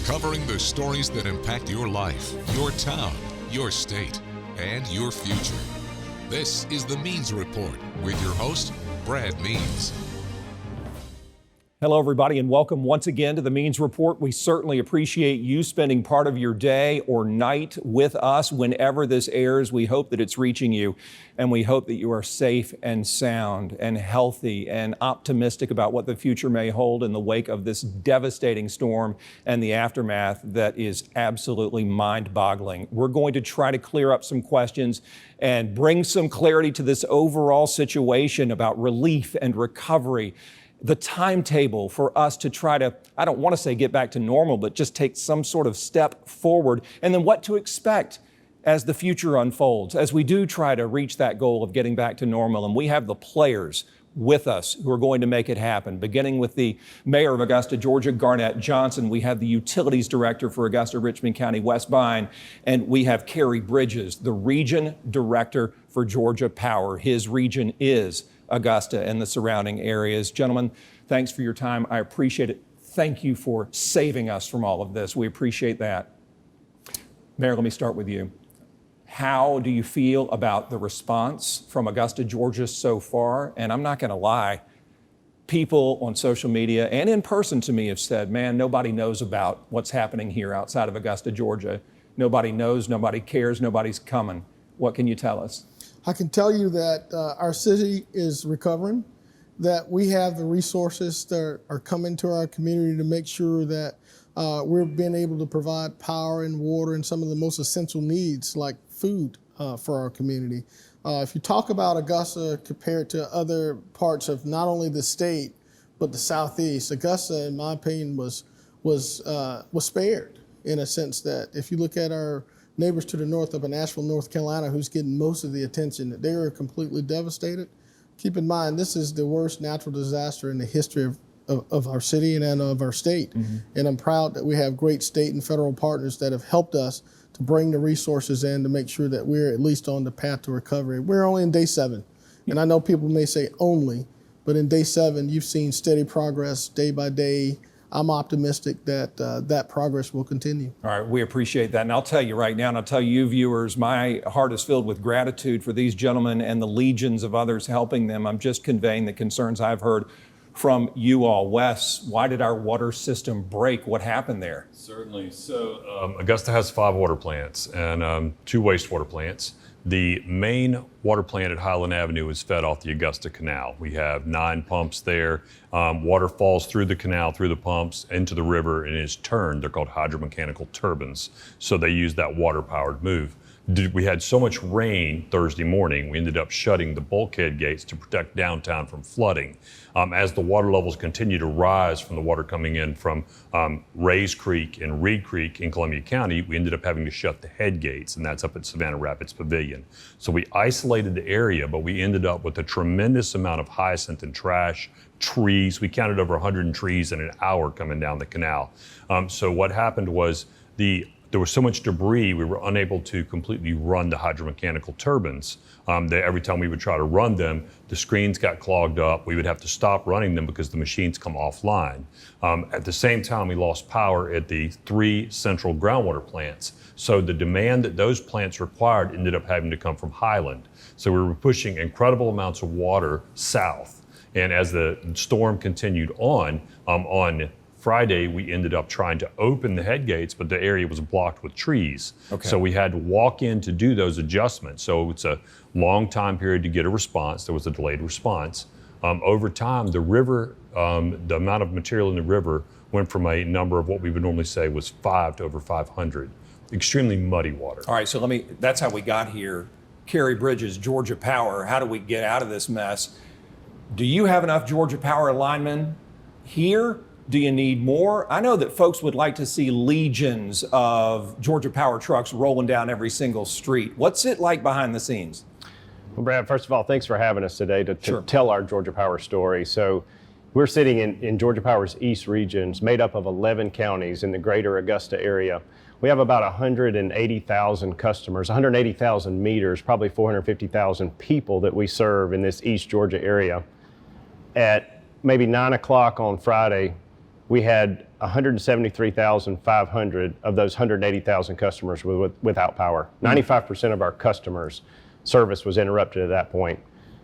covering the stories that impact your life, your town, your state, and your future. This is the Means Report with your host, Brad Means. Hello, everybody, and welcome once again to the Means Report. We certainly appreciate you spending part of your day or night with us whenever this airs. We hope that it's reaching you, and we hope that you are safe and sound and healthy and optimistic about what the future may hold in the wake of this devastating storm and the aftermath that is absolutely mind-boggling. We're going to try to clear up some questions and bring some clarity to this overall situation about relief and recovery. The timetable for us to try to, I don't want to say get back to normal, but just take some sort of step forward, and then what to expect as the future unfolds, as we do try to reach that goal of getting back to normal. And we have the players with us who are going to make it happen, beginning with the Mayor of Augusta, Georgia, Garnett Johnson. We have the Utilities Director for Augusta, Richmond County, West Vine, and we have Kerry Bridges, the Region Director for Georgia Power. His region is Augusta and the surrounding areas. Gentlemen, thanks for your time. I appreciate it. Thank you for saving us from all of this. We appreciate that. Mayor, let me start with you. How do you feel about the response from Augusta, Georgia so far? And I'm not going to lie, people on social media and in person to me have said, man, nobody knows about what's happening here outside of Augusta, Georgia. Nobody knows, nobody cares, nobody's coming. What can you tell us? I can tell you that our city is recovering, that we have the resources that are coming to our community to make sure that we're being able to provide power and water and some of the most essential needs like food for our community. If you talk about Augusta compared to other parts of not only the state, but the Southeast, Augusta, in my opinion, was spared in a sense that if you look at our neighbors to the north up in Asheville, North Carolina, who's getting most of the attention, they are completely devastated. Keep in mind, this is the worst natural disaster in the history of our city and of our state. Mm-hmm. And I'm proud that we have great state and federal partners that have helped us to bring the resources in to make sure that we're at least on the path to recovery. We're only in day 7. And I know people may say only, but in day 7, you've seen steady progress day by day. I'm optimistic that that progress will continue. All right, we appreciate that. And I'll tell you right now, and I'll tell you viewers, my heart is filled with gratitude for these gentlemen and the legions of others helping them. I'm just conveying the concerns I've heard from you all. Wes, why did our water system break? What happened there? Certainly. So Augusta has 5 water plants and 2 wastewater plants. The main water plant at Highland Avenue is fed off the Augusta Canal. We have 9 pumps there. Water falls through the canal, through the pumps, into the river, and is turned. They're called hydromechanical turbines. So they use that water-powered move. We had so much rain Thursday morning, we ended up shutting the bulkhead gates to protect downtown from flooding. As the water levels continue to rise from the water coming in from Rays Creek and Reed Creek in Columbia County, we ended up having to shut the head gates, and that's up at Savannah Rapids Pavilion. So we isolated the area, but we ended up with a tremendous amount of hyacinth and trash, trees. We counted over 100 trees in an hour coming down the canal. So what happened was there was so much debris, we were unable to completely run the hydromechanical turbines. Every time we would try to run them, the screens got clogged up. We would have to stop running them because the machines come offline. At the same time, we lost power at the 3 central groundwater plants. So the demand that those plants required ended up having to come from Highland. So we were pushing incredible amounts of water south. And as the storm continued on Friday, we ended up trying to open the head gates, but the area was blocked with trees. Okay. So we had to walk in to do those adjustments. So it's a long time period to get a response. There was a delayed response. Over time, the river, the amount of material in the river went from a number of what we would normally say was 5 to over 500. Extremely muddy water. All right, so that's how we got here. Kerry Bridges, Georgia Power, how do we get out of this mess? Do you have enough Georgia Power linemen here? Do you need more? I know that folks would like to see legions of Georgia Power trucks rolling down every single street. What's it like behind the scenes? Well, Brad, first of all, thanks for having us today to Sure. tell our Georgia Power story. So we're sitting in Georgia Power's East regions, made up of 11 counties in the greater Augusta area. We have about 180,000 customers, 180,000 meters, probably 450,000 people that we serve in this East Georgia area. At maybe 9 o'clock on Friday, we had 173,500 of those 180,000 customers without power. 95% of our customers' service was interrupted at that point.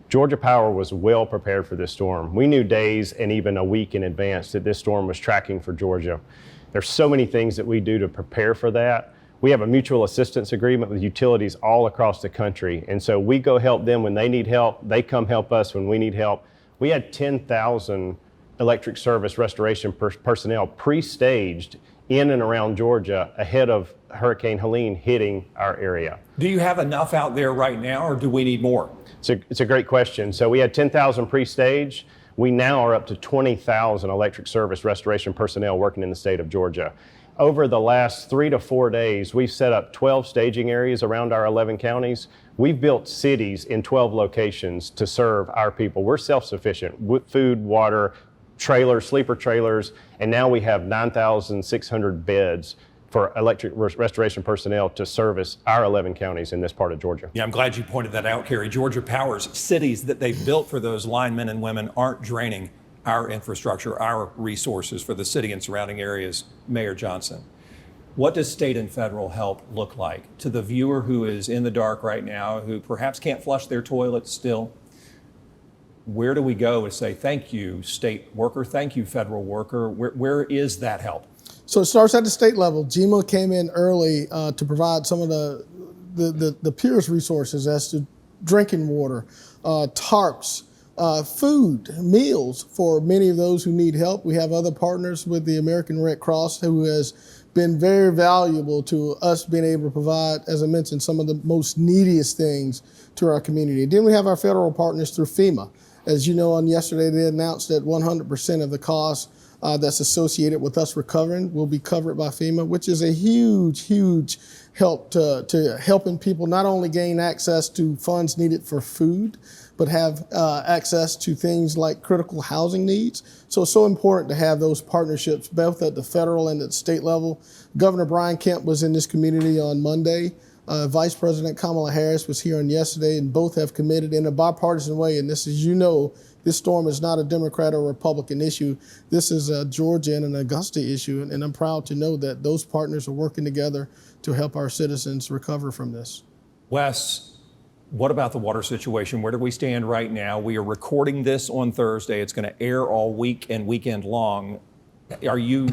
Georgia Power was well prepared for this storm. We knew days and even a week in advance that this storm was tracking for Georgia. There's so many things that we do to prepare for that. We have a mutual assistance agreement with utilities all across the country. And so we go help them when they need help. They come help us when we need help. We had 10,000 electric service restoration personnel pre-staged in and around Georgia ahead of Hurricane Helene hitting our area. Do you have enough out there right now, or do we need more? It's a great question. So we had 10,000 pre-staged. We now are up to 20,000 electric service restoration personnel working in the state of Georgia. Over the last 3 to 4 days, we've set up 12 staging areas around our 11 counties. We've built cities in 12 locations to serve our people. We're self-sufficient with food, water, trailers, sleeper trailers, and now we have 9,600 beds for electric restoration personnel to service our 11 counties in this part of Georgia. Yeah, I'm glad you pointed that out, Kerry. Georgia Power's cities that they've built for those linemen and women aren't draining our infrastructure, our resources for the city and surrounding areas. Mayor Johnson, what does state and federal help look like to the viewer who is in the dark right now, who perhaps can't flush their toilet still? Where do we go to say, thank you, state worker, thank you, federal worker? Where is that help? So it starts at the state level. GEMA came in early to provide some of the purest resources as to drinking water, tarps, food, meals for many of those who need help. We have other partners with the American Red Cross who has been very valuable to us being able to provide, as I mentioned, some of the most neediest things to our community. Then we have our federal partners through FEMA. As you know, on yesterday they announced that 100% of the costs that's associated with us recovering will be covered by FEMA, which is a huge, huge help to helping people not only gain access to funds needed for food, but have access to things like critical housing needs. So it's so important to have those partnerships both at the federal and at the state level. Governor Brian Kemp was in this community on Monday. Vice President Kamala Harris was here on yesterday, and both have committed in a bipartisan way. And this, as you know, this storm is not a Democrat or Republican issue. This is a Georgia and an Augusta issue, and I'm proud to know that those partners are working together to help our citizens recover from this. Wes, what about the water situation? Where do we stand right now? We are recording this on Thursday. It's going to air all week and weekend long. Are you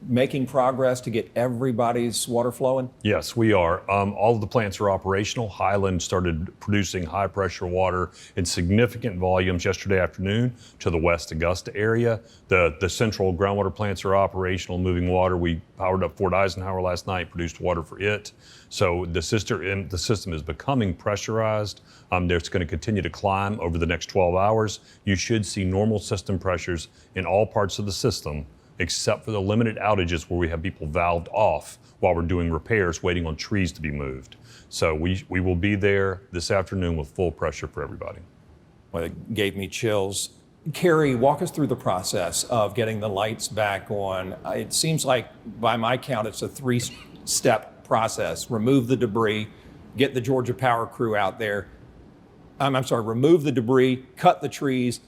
making progress to get everybody's water flowing? Yes, we are. All of the plants are operational. Highland started producing high pressure water in significant volumes yesterday afternoon to the West Augusta area. The central groundwater plants are operational, moving water. We powered up Fort Eisenhower last night, produced water for it. So the system is becoming pressurized. It's going to continue to climb over the next 12 hours. You should see normal system pressures in all parts of the system, except for the limited outages where we have people valved off while we're doing repairs, waiting on trees to be moved. So we will be there this afternoon with full pressure for everybody. Well, it gave me chills. Kerry, walk us through the process of getting the lights back on. It seems like, by my count, it's a 3-step process. Remove the debris, get the Georgia Power crew out there. Remove the debris, cut the trees,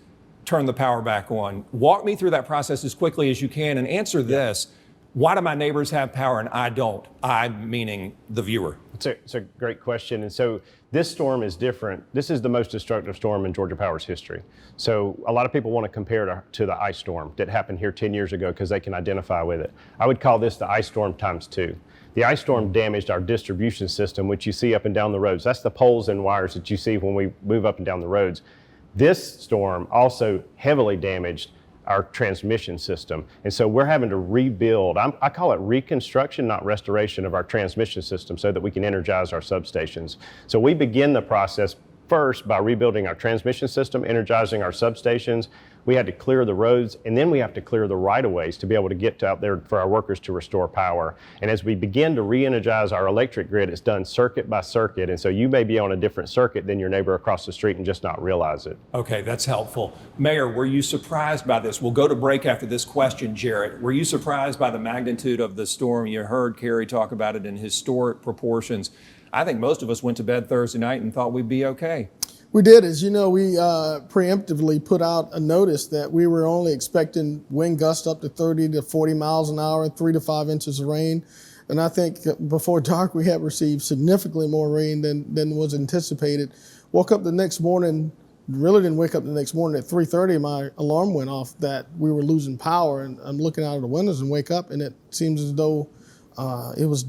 turn the power back on. Walk me through that process as quickly as you can and answer this. Why do my neighbors have power and I don't? I meaning the viewer. It's a great question. And so this storm is different. This is the most destructive storm in Georgia Power's history. So a lot of people want to compare it to the ice storm that happened here 10 years ago because they can identify with it. I would call this the ice storm times 2. The ice storm damaged our distribution system, which you see up and down the roads. That's the poles and wires that you see when we move up and down the roads. This storm also heavily damaged our transmission system. And so we're having to rebuild, I call it reconstruction, not restoration of our transmission system so that we can energize our substations. So we begin the process first by rebuilding our transmission system, energizing our substations. We had to clear the roads, and then we have to clear the right-of-ways to be able to get out there for our workers to restore power. And as we begin to re-energize our electric grid, it's done circuit by circuit. And so you may be on a different circuit than your neighbor across the street and just not realize it. Okay, that's helpful. Mayor, were you surprised by this? We'll go to break after this question, Jarrett. Were you surprised by the magnitude of the storm? You heard Kerry talk about it in historic proportions. I think most of us went to bed Thursday night and thought we'd be okay. We did. As you know, we preemptively put out a notice that we were only expecting wind gusts up to 30 to 40 miles an hour, 3 to 5 inches of rain. And I think before dark, we had received significantly more rain than was anticipated. Woke up the next morning, really didn't wake up the next morning at 3:30. My alarm went off that we were losing power. And I'm looking out of the windows and wake up, and it seems as though it was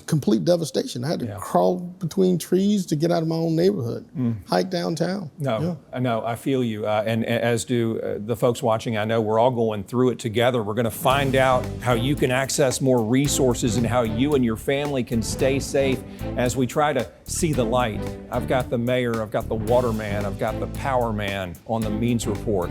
complete devastation. I had to crawl between trees to get out of my own neighborhood, hike downtown. No, I feel you. And as do the folks watching. I know we're all going through it together. We're going to find out how you can access more resources and how you and your family can stay safe as we try to see the light. I've got the mayor, I've got the water man, I've got the power man on the Means Report.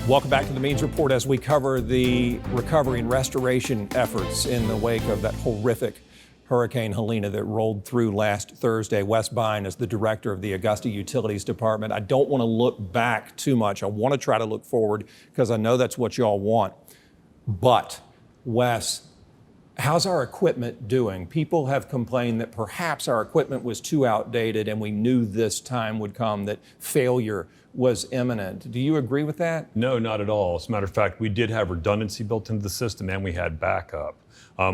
Welcome back to the Means Report as we cover the recovery and restoration efforts in the wake of that horrific Hurricane Helene that rolled through last Thursday. Wes Bine is the director of the Augusta Utilities Department. I don't want to look back too much. I want to try to look forward because I know that's what y'all want. But, Wes, how's our equipment doing? People have complained that perhaps our equipment was too outdated and we knew this time would come, that failure was imminent. Do you agree with that? No, not at all. As a matter of fact, we did have redundancy built into the system and we had backup.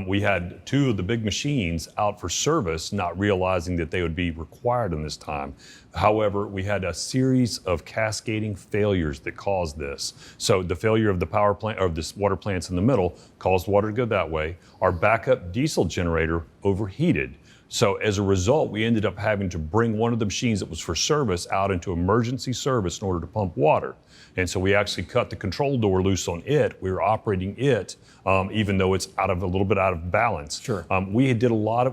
We had 2 of the big machines out for service, not realizing that they would be required in this time. However, we had a series of cascading failures that caused this. So the failure of the power plant, or this water plants in the middle, caused water to go that way. Our backup diesel generator overheated. So as a result, we ended up having to bring one of the machines that was for service out into emergency service in order to pump water. And so we actually cut the control door loose on it. We were operating it, even though it's a little bit out of balance. Sure. We put a lot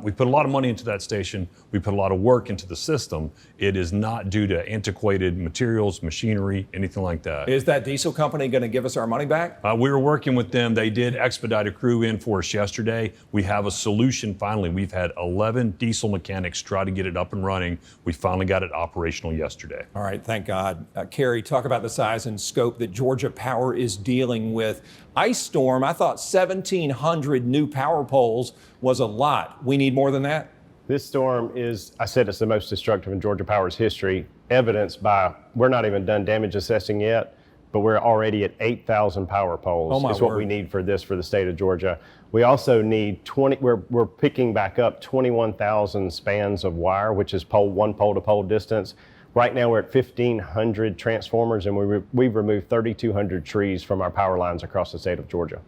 of money into that station. We put a lot of work into the system. It is not due to antiquated materials, machinery, anything like that. Is that diesel company going to give us our money back? We were working with them. They did expedite a crew in for us yesterday. We have a solution finally. We've had 11 diesel mechanics try to get it up and running. We finally got it operational yesterday. All right, thank God. Carrie, talk about the size and scope that Georgia Power is dealing with. Ice storm, I thought 1,700 new power poles was a lot. We need more than that? This storm is, I said it's the most destructive in Georgia Power's history, evidenced by, we're not even done damage assessing yet, but we're already at 8,000 power poles. Is what we need for the state of Georgia. We also need we're picking back up 21,000 spans of wire, which is one pole to pole distance. Right now we're at 1,500 transformers, and we've removed 3,200 trees from our power lines across the state of Georgia.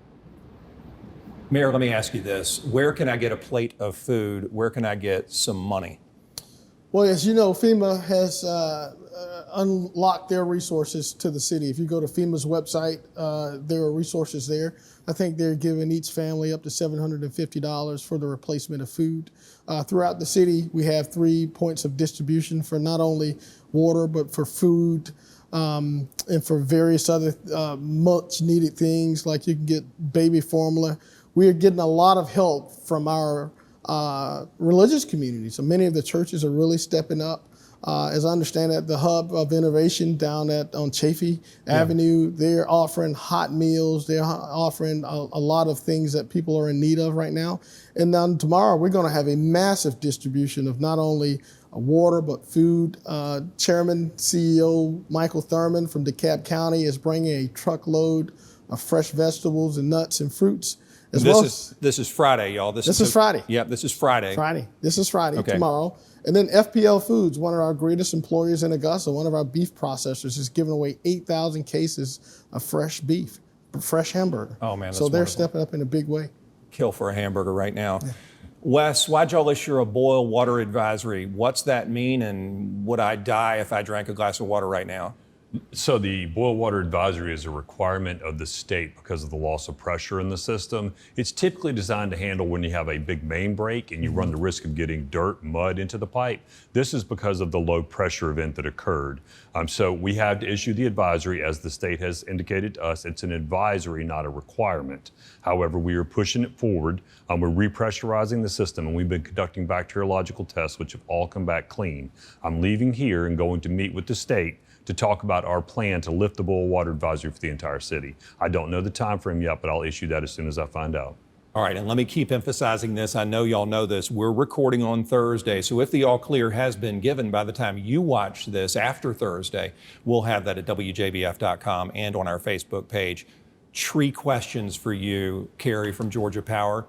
Mayor, let me ask you this. Where can I get a plate of food? Where can I get some money? Well, as you know, FEMA has unlocked their resources to the city. If you go to FEMA's website, there are resources there. I think they're giving each family up to $750 for the replacement of food. Throughout the city, we have 3 points of distribution for not only water, but for food and for various other much needed things, like you can get baby formula. We are getting a lot of help from our religious community. So many of the churches are really stepping up. As I understand it, the hub of innovation down on Chaffee Avenue, they're offering hot meals. They're offering a lot of things that people are in need of right now. And then tomorrow, we're going to have a massive distribution of not only water, but food. Chairman, CEO Michael Thurman from DeKalb County is bringing a truckload of fresh vegetables and nuts and fruits. This is Friday, y'all. This is Friday. Yep, this is Friday. This is Friday, okay. Tomorrow. And then FPL Foods, one of our greatest employers in Augusta, one of our beef processors, is giving away 8,000 cases of fresh beef, fresh hamburger. Oh, man, that's So they're wonderful. stepping up in a big way. Kill for a hamburger right now. Yeah. Wes, why'd y'all issue a boil water advisory? What's that mean, and would I die if I drank a glass of water right now? So the boil water advisory is a requirement of the state because of the loss of pressure in the system. It's typically designed to handle when you have a big main break and you run the risk of getting dirt, mud into the pipe. This is because of the low pressure event that occurred. So we have to issue the advisory, as the state has indicated to us. It's an advisory, not a requirement. However, we are pushing it forward. We're repressurizing the system, and we've been conducting bacteriological tests, which have all come back clean. I'm leaving here and going to meet with the state to talk about our plan to lift the boil water advisory for the entire city. I don't know the time frame yet, but I'll issue that as soon as I find out. All right, and let me keep emphasizing this. I know y'all know this. We're recording on Thursday, so if the all clear has been given by the time you watch this after Thursday, we'll have that at WJBF.com and on our Facebook page. Tree questions for you, Carrie from Georgia Power.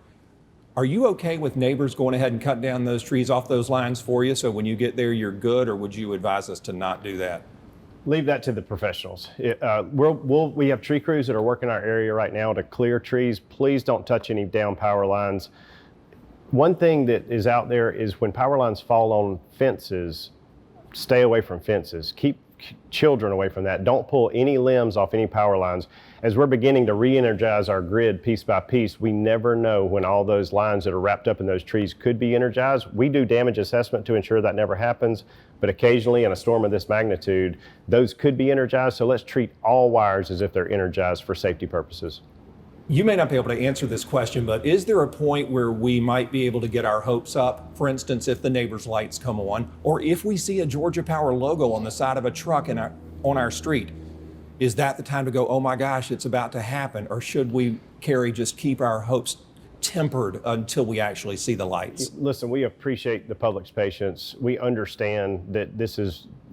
Are you okay with neighbors going ahead and cutting down those trees off those lines for you, so when you get there you're good, or would you advise us to not do that? Leave that to the professionals. We have tree crews that are working our area right now to clear trees. Please don't touch any down power lines. One thing that is out there is when power lines fall on fences, stay away from fences. Keep children away from that. Don't pull any limbs off any power lines. As we're beginning to re-energize our grid piece by piece, we never know when all those lines that are wrapped up in those trees could be energized. We do damage assessment to ensure that never happens, but occasionally in a storm of this magnitude, those could be energized. So let's treat all wires as if they're energized for safety purposes. You may not be able to answer this question, but is there a point where we might be able to get our hopes up? For instance, if the neighbor's lights come on, or if we see a Georgia Power logo on the side of a truck on our street, is that the time to go, oh my gosh, it's about to happen? Or should we, Carrie, just keep our hopes tempered until we actually see the lights? Listen, we appreciate the public's patience. We understand that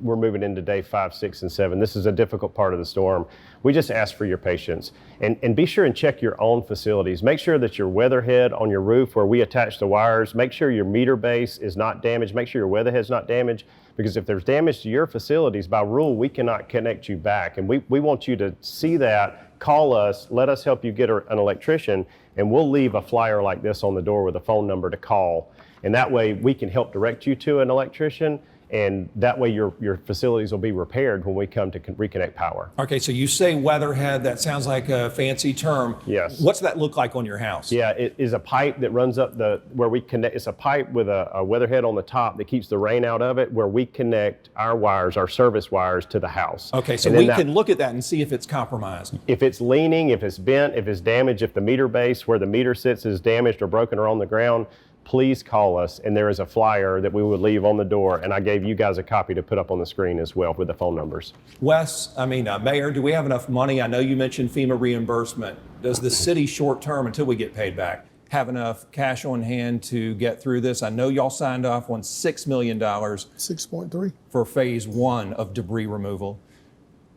we're moving into day 5, 6, and 7. This is a difficult part of the storm. We just ask for your patience. And be sure and check your own facilities. Make sure that your weatherhead on your roof where we attach the wires, make sure your meter base is not damaged, make sure your weatherhead's not damaged, because if there's damage to your facilities, by rule, we cannot connect you back. And we want you to see that, call us, let us help you get an electrician, and we'll leave a flyer like this on the door with a phone number to call. And that way we can help direct you to an electrician, and that way your facilities will be repaired when we come to reconnect power. Okay, so you say weatherhead, that sounds like a fancy term. Yes. What's that look like on your house? Yeah, it is a pipe that runs up where we connect. It's a pipe with a weatherhead on the top that keeps the rain out of it, where we connect our wires, our service wires, to the house. Okay, so we can look at that and see if it's compromised. If it's leaning, if it's bent, if it's damaged, if the meter base where the meter sits is damaged or broken or on the ground, please call us, and there is a flyer that we would leave on the door, and I gave you guys a copy to put up on the screen as well with the phone numbers. Mayor, do we have enough money? I know you mentioned FEMA reimbursement. Does the city short term, until we get paid back, have enough cash on hand to get through this? I know y'all signed off on $6 million 6.3. for phase 1 of debris removal.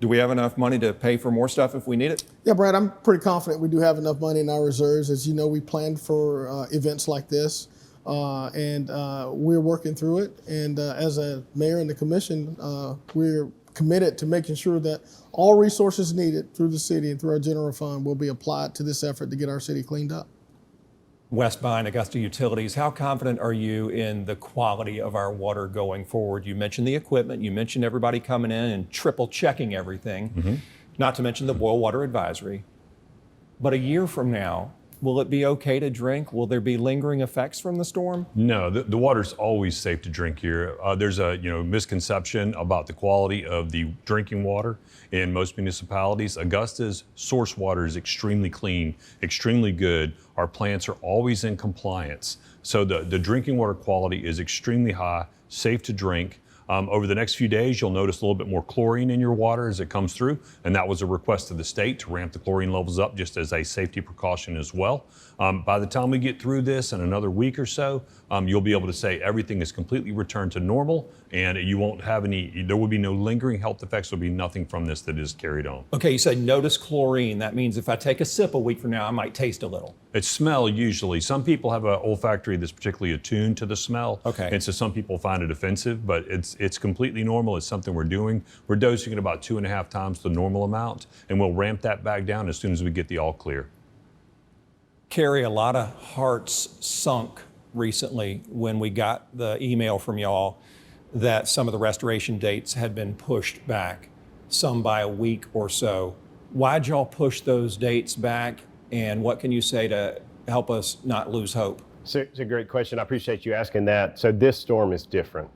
Do we have enough money to pay for more stuff if we need it? Yeah, Brad, I'm pretty confident we do have enough money in our reserves. As you know, we planned for events like this. And we're working through it. And as a mayor and the commission, we're committed to making sure that all resources needed through the city and through our general fund will be applied to this effort to get our city cleaned up. Wes Bine, Augusta Utilities, how confident are you in the quality of our water going forward? You mentioned the equipment, you mentioned everybody coming in and triple checking everything, not to mention the boil water advisory. But a year from now, will it be okay to drink? Will there be lingering effects from the storm? No, the water's always safe to drink here. There's a misconception about the quality of the drinking water in most municipalities. Augusta's source water is extremely clean, extremely good. Our plants are always in compliance. So the drinking water quality is extremely high, safe to drink. Over the next few days, you'll notice a little bit more chlorine in your water as it comes through, and that was a request of the state to ramp the chlorine levels up just as a safety precaution as well. By the time we get through this in another week or so, you'll be able to say everything is completely returned to normal, and you won't have there will be no lingering health effects. There'll be nothing from this that is carried on. Okay, you said notice chlorine. That means if I take a sip a week from now, I might taste a little. It's smell usually. Some people have an olfactory that's particularly attuned to the smell. Okay. And so some people find it offensive, but it's completely normal. It's something we're doing. We're dosing it about 2.5 times the normal amount, and we'll ramp that back down as soon as we get the all clear. Carrie, a lot of hearts sunk recently when we got the email from y'all that some of the restoration dates had been pushed back, some by a week or so. Why'd y'all push those dates back, and what can you say to help us not lose hope? So it's a great question. I appreciate you asking that. So this storm is different.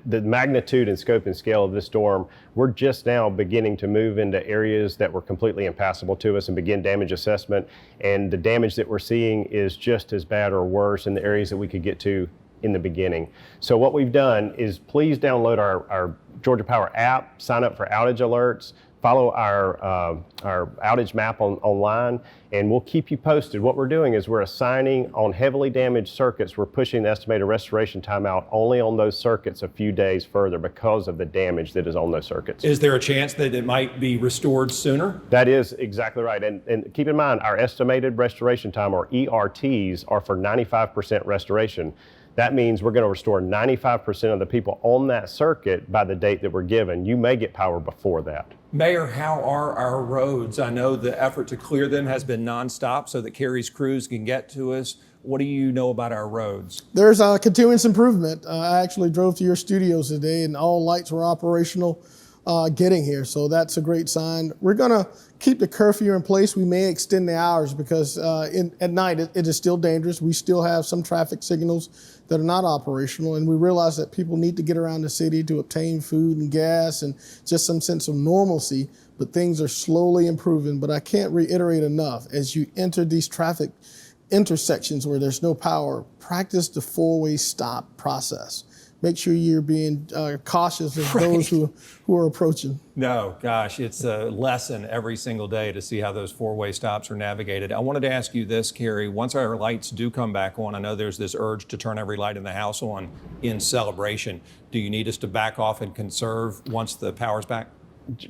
The magnitude and scope and scale of this storm, we're just now beginning to move into areas that were completely impassable to us and begin damage assessment. And the damage that we're seeing is just as bad or worse in the areas that we could get to in the beginning. So what we've done is please download our Georgia Power app, sign up for outage alerts. follow our outage map online, and we'll keep you posted. What we're doing is we're assigning on heavily damaged circuits, we're pushing the estimated restoration time out only on those circuits a few days further because of the damage that is on those circuits. Is there a chance that it might be restored sooner? That is exactly right. And keep in mind, our estimated restoration time, or ERTs, are for 95% restoration. That means we're going to restore 95% of the people on that circuit by the date that we're given. You may get power before that. Mayor, how are our roads? I know the effort to clear them has been nonstop so that Carrie's crews can get to us. What do you know about our roads? There's a continuous improvement. I actually drove to your studios today and all lights were operational getting here, so that's a great sign. We're going to keep the curfew in place. We may extend the hours because at night it is still dangerous. We still have some traffic signals that are not operational, and we realize that people need to get around the city to obtain food and gas and just some sense of normalcy, but things are slowly improving. But I can't reiterate enough, as you enter these traffic intersections where there's no power, practice the four-way stop process. Make sure you're being cautious of those who are approaching. No, gosh, it's a lesson every single day to see how those four-way stops are navigated. I wanted to ask you this, Carrie. Once our lights do come back on, I know there's this urge to turn every light in the house on in celebration. Do you need us to back off and conserve once the power's back?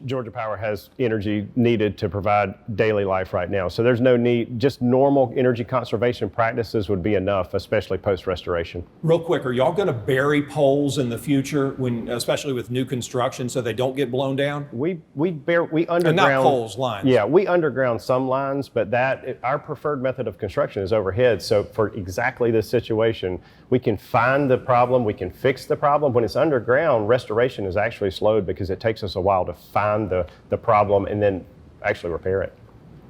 Georgia Power has energy needed to provide daily life right now. So there's no need, just normal energy conservation practices would be enough, especially post-restoration. Real quick, are y'all gonna bury poles in the future, especially with new construction, so they don't get blown down? We underground. And not poles, lines. Yeah, we underground some lines, but our preferred method of construction is overhead. So for exactly this situation, we can find the problem, we can fix the problem. When it's underground, restoration is actually slowed because it takes us a while to find the problem and then actually repair it.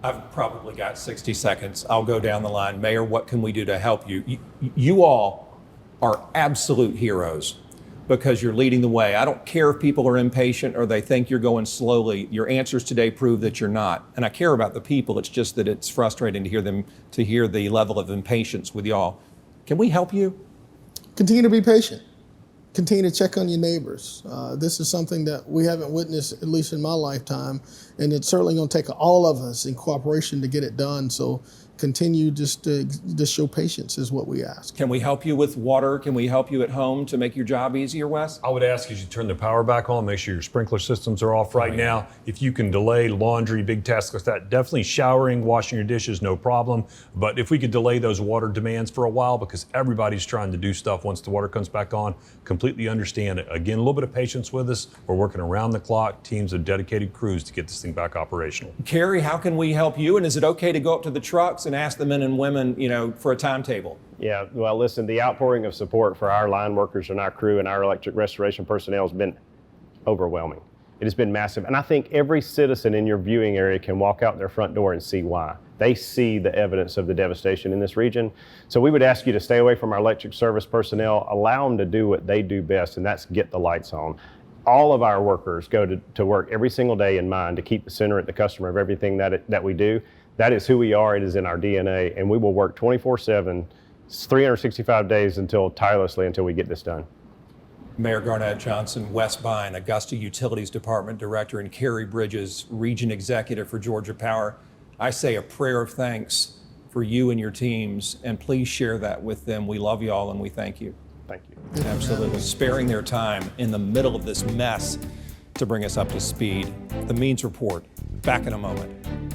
I've probably got 60 seconds. I'll go down the line. Mayor, what can we do to help you? You all are absolute heroes because you're leading the way. I don't care if people are impatient or they think you're going slowly. Your answers today prove that you're not. And I care about the people. It's just that it's frustrating to hear the level of impatience with y'all. Can we help you? Continue to be patient. Continue to check on your neighbors. This is something that we haven't witnessed, at least in my lifetime, and it's certainly going to take all of us in cooperation to get it done. So continue just to show patience is what we ask. Can we help you with water? Can we help you at home to make your job easier, Wes? I would ask as you turn the power back on, make sure your sprinkler systems are off right now. If you can delay laundry, big tasks like that, definitely showering, washing your dishes, no problem. But if we could delay those water demands for a while, because everybody's trying to do stuff once the water comes back on, completely understand it. Again, a little bit of patience with us. We're working around the clock, teams of dedicated crews to get this thing back operational. Carrie, how can we help you? And is it okay to go up to the trucks and ask the men and women, for a timetable? Yeah, well, listen, the outpouring of support for our line workers and our crew and our electric restoration personnel has been overwhelming. It has been massive. And I think every citizen in your viewing area can walk out their front door and see why. They see the evidence of the devastation in this region. So we would ask you to stay away from our electric service personnel, allow them to do what they do best, and that's get the lights on. All of our workers go to work every single day in mind to keep the center at the customer of everything that we do. That is who we are. It is in our DNA, and we will work 24/7, 365 days tirelessly until we get this done. Mayor Garnett Johnson, Wes Bine, Augusta Utilities Department Director, and Carrie Bridges, Region Executive for Georgia Power. I say a prayer of thanks for you and your teams, and please share that with them. We love you all, and we thank you. Thank you. Absolutely. Sparing their time in the middle of this mess to bring us up to speed. The Means Report, back in a moment.